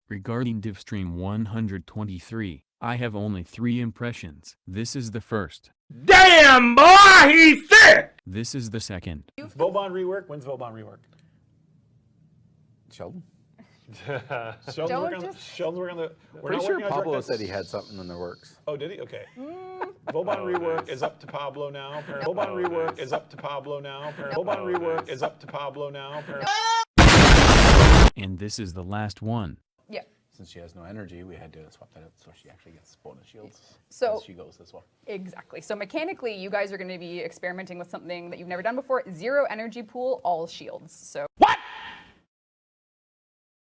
Regarding Devstream 123, I have only 3 impressions. This is the first. Damn, boy, he's thick! This is the second. Vauban rework? When's Vauban rework? Sheldon? Sheldon's working on the... We're Pretty not sure working on Pablo direct- said he had something in the works. Oh, did he? Okay. Vauban rework is up to Pablo now. Vauban rework is up to Pablo now. Vauban rework is up to Pablo now. And this is the last one. Yeah. Since she has no energy, we had to swap that out so she actually gets bonus shields So as she goes as well. Exactly. So mechanically, you guys are going to be experimenting with something that you've never done before. 0 energy pool, all shields. So What?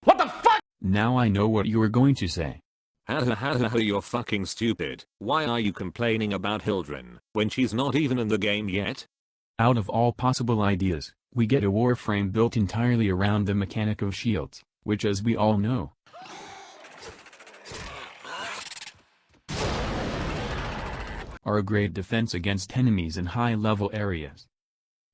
What the fuck? Now I know what you were going to say. You're fucking stupid. Why are you complaining about Hildryn when she's not even in the game yet? Out of all possible ideas, we get a warframe built entirely around the mechanic of shields, which as we all know, are a great defense against enemies in high-level areas.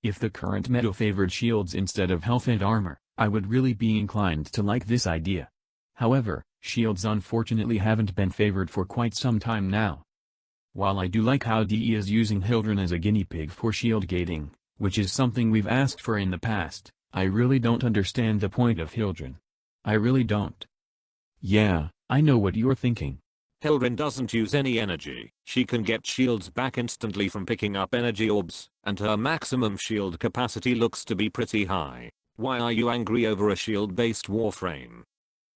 If the current meta favored shields instead of health and armor, I would really be inclined to like this idea. However, shields unfortunately haven't been favored for quite some time now. While I do like how DE is using Hildryn as a guinea pig for shield gating, which is something we've asked for in the past, I really don't understand the point of Hildryn. I really don't. Yeah, I know what you're thinking. Hildryn doesn't use any energy. She can get shields back instantly from picking up energy orbs, and her maximum shield capacity looks to be pretty high. Why are you angry over a shield-based warframe?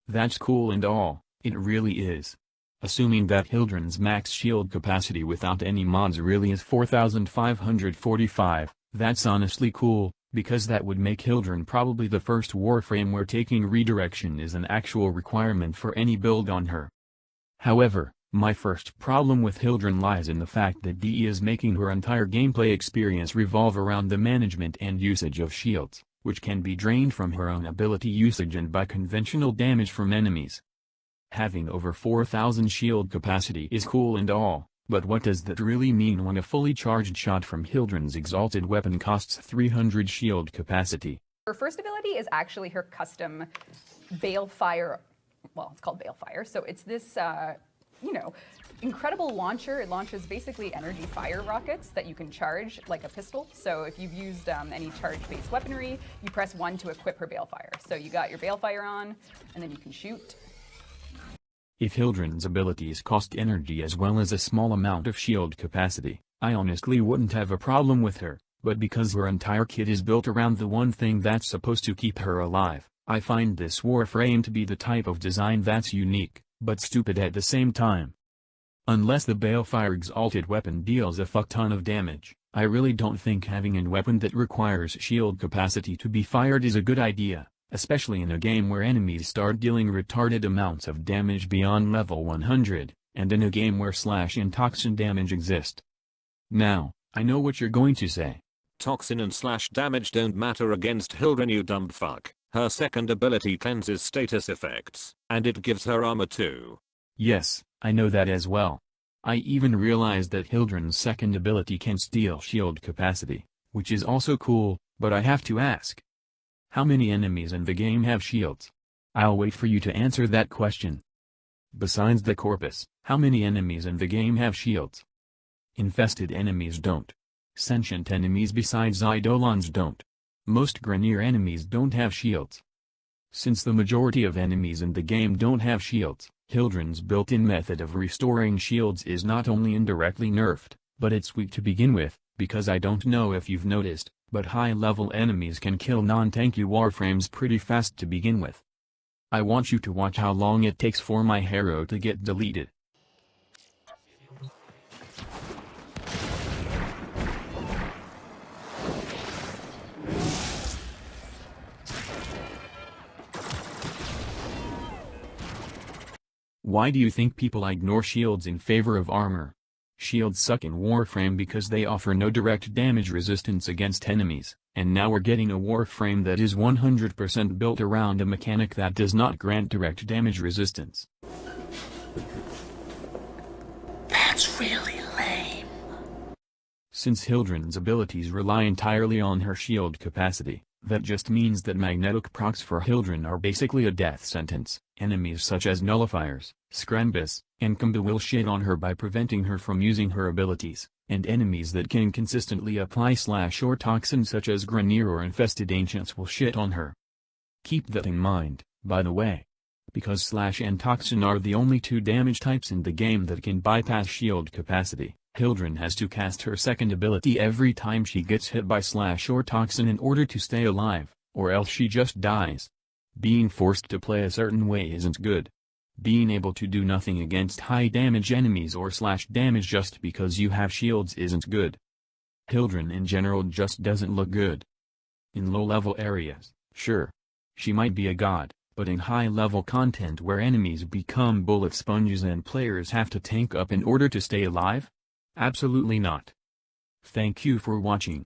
That's cool and all, it really is. Assuming that Hildryn's max shield capacity without any mods really is 4545, that's honestly cool, because that would make Hildryn probably the first warframe where taking redirection is an actual requirement for any build on her. However, my first problem with Hildryn lies in the fact that DE is making her entire gameplay experience revolve around the management and usage of shields, which can be drained from her own ability usage and by conventional damage from enemies. Having over 4000 shield capacity is cool and all, but what does that really mean when a fully charged shot from Hildryn's exalted weapon costs 300 shield capacity? her first ability is actually her custom Balefire. Well, it's called Balefire. So it's this, incredible launcher. It launches basically energy fire rockets that you can charge like a pistol. So if you've used any charge-based weaponry, you press 1 to equip her Balefire. So you got your Balefire on, and then you can shoot. If Hildryn's abilities cost energy as well as a small amount of shield capacity, I honestly wouldn't have a problem with her, but because her entire kit is built around the one thing that's supposed to keep her alive, I find this warframe to be the type of design that's unique, but stupid at the same time. Unless the Balefire exalted weapon deals a fuck ton of damage, I really don't think having a weapon that requires shield capacity to be fired is a good idea, especially in a game where enemies start dealing retarded amounts of damage beyond level 100, and in a game where slash and toxin damage exist. Now, I know what you're going to say. Toxin and slash damage don't matter against Hildryn, you dumb fuck. Her second ability cleanses status effects, and it gives her armor too. Yes, I know that as well. I even realized that Hildryn's second ability can steal shield capacity, which is also cool, but I have to ask. How many enemies in the game have shields? I'll wait for you to answer that question. Besides the Corpus, how many enemies in the game have shields? Infested enemies don't. Sentient enemies besides Eidolons don't. Most Grineer enemies don't have shields. Since the majority of enemies in the game don't have shields, Hildryn's built-in method of restoring shields is not only indirectly nerfed, but it's weak to begin with, because I don't know if you've noticed, but high-level enemies can kill non-tanky warframes pretty fast to begin with. I want you to watch how long it takes for my hero to get deleted. Why do you think people ignore shields in favor of armor? Shields suck in Warframe because they offer no direct damage resistance against enemies, and now we're getting a Warframe that is 100% built around a mechanic that does not grant direct damage resistance. That's really lame. Since Hildryn's abilities rely entirely on her shield capacity, That just means that magnetic procs for Hildryn are basically a death sentence. Enemies such as Nullifiers, Scrambus, and Kumba will shit on her by preventing her from using her abilities, and enemies that can consistently apply slash or toxin such as Grenier or Infested Ancients will shit on her. Keep that in mind, by the way. Because slash and toxin are the only two damage types in the game that can bypass shield capacity, Hildryn has to cast her second ability every time she gets hit by slash or toxin in order to stay alive, or else she just dies. Being forced to play a certain way isn't good. Being able to do nothing against high damage enemies or slash damage just because you have shields isn't good. Hildryn in general just doesn't look good. In low-level areas, sure. She might be a god, but in high-level content where enemies become bullet sponges and players have to tank up in order to stay alive? Absolutely not. Thank you for watching.